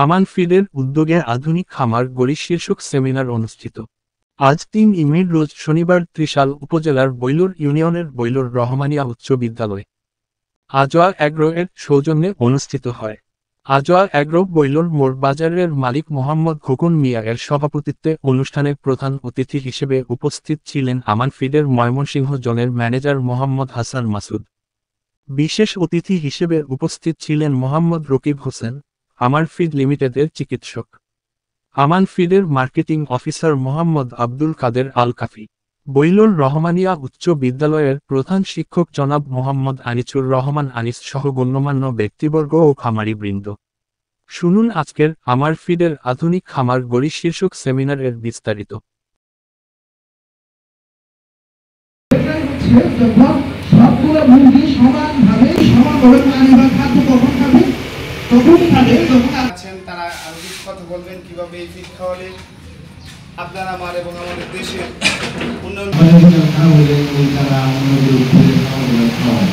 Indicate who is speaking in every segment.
Speaker 1: আমান ফিডের উদ্যোগে আধুনিক খামার গড়ি শীর্ষক সেমিনার অনুষ্ঠিত। আজ ৩ মে রোজ শনিবার ত্রিশাল উপজেলার বৈলুর ইউনিয়নের বৈলুর রহমানিয়া উচ্চ বিদ্যালয় আজোয়া অ্যাগ্রো এর সৌজন্যে অনুষ্ঠিত হয়। আজোয়া অ্যাগ্রো বৈলুর মোড় বাজারের মালিক মোহাম্মদ খোকন মিয়া এর সভাপতিত্বে অনুষ্ঠানে প্রধান অতিথি হিসেবে উপস্থিত ছিলেন আমান ফিডের ময়মনসিংহ জোনের ম্যানেজার মোহাম্মদ হাসান মাসুদ। বিশেষ অতিথি হিসেবে উপস্থিত ছিলেন মোহাম্মদ রকিব হোসেন, আমান ফিড লিমিটেডের চিকিৎসক, আমান ফিডের মার্কেটিং অফিসার মোহাম্মদ আব্দুল কাদের আল কাফি, বৈলুর রহমানিয়া উচ্চ বিদ্যালয়ের প্রধান শিক্ষক জনাব মোহাম্মদ আনিসুর রহমান আনিস সহ গণ্যমান্য ব্যক্তিবর্গ ও খামারিবৃন্দ। শুনুন আজকের আমার ফিডের আধুনিক খামার গড়ি শীর্ষক সেমিনারের বিস্তারিত।
Speaker 2: সবগুলো মুরগি সমানভাবে সমানভাবে পানি বা খাদ্য কখন খাবে তখনই খাবে যখন আছেন তারা আরো কিছু কথা বলবেন কিভাবে এই ফিড খাওয়ালে আপনার আমার এবং আমাদের দেশের উন্নয়ন খাওয়ালে ওই তারা আমাদের উপরে খাওয়ায়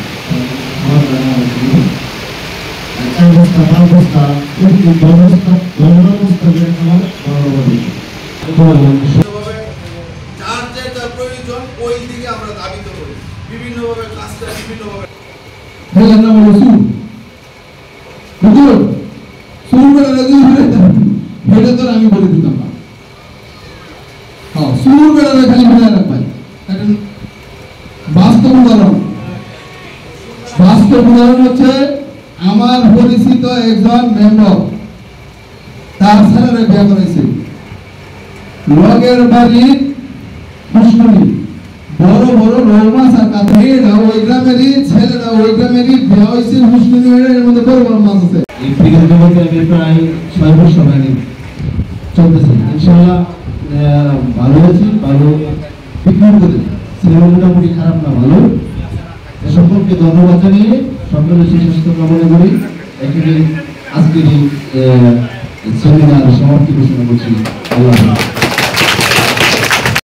Speaker 2: প্রয়োজন ওই দিকে আমরা দাবিত করি বিভিন্নভাবে কাজটা বিভিন্নভাবে আমি বলে দিতাম না শুরু বেড়ালে খালি মনে রাখবেন বাস্তব উদাহরণ হচ্ছে আমার পরিচিত একজন মেম্বার তার ছেলেরা বিয়ে করেছে লগের বাড়ির পুষ্করী বড় বড় রৌ মাছ আর কাঁথা ওই গ্রামেরই ছেলেরা ওই গ্রামেরই বিয়ে হয়েছে পুষ্করী এর মধ্যে বড় বড় মাছ আছে। এই ফিগার জগতে আমি প্রায় 6 বছর আগে চলতেছি ইনশাআল্লাহ ভালো আছি, ভালো বিক্রি করে সিনেমা মোটামুটি খারাপ না ভালো। সকলকে ধন্যবাদ জানিয়ে সকলের সুস্বাস্থ্য কামনা করি এখানে আজকের এই সেমিনার সমাপ্তি ঘোষণা করছি। আল্লাহ।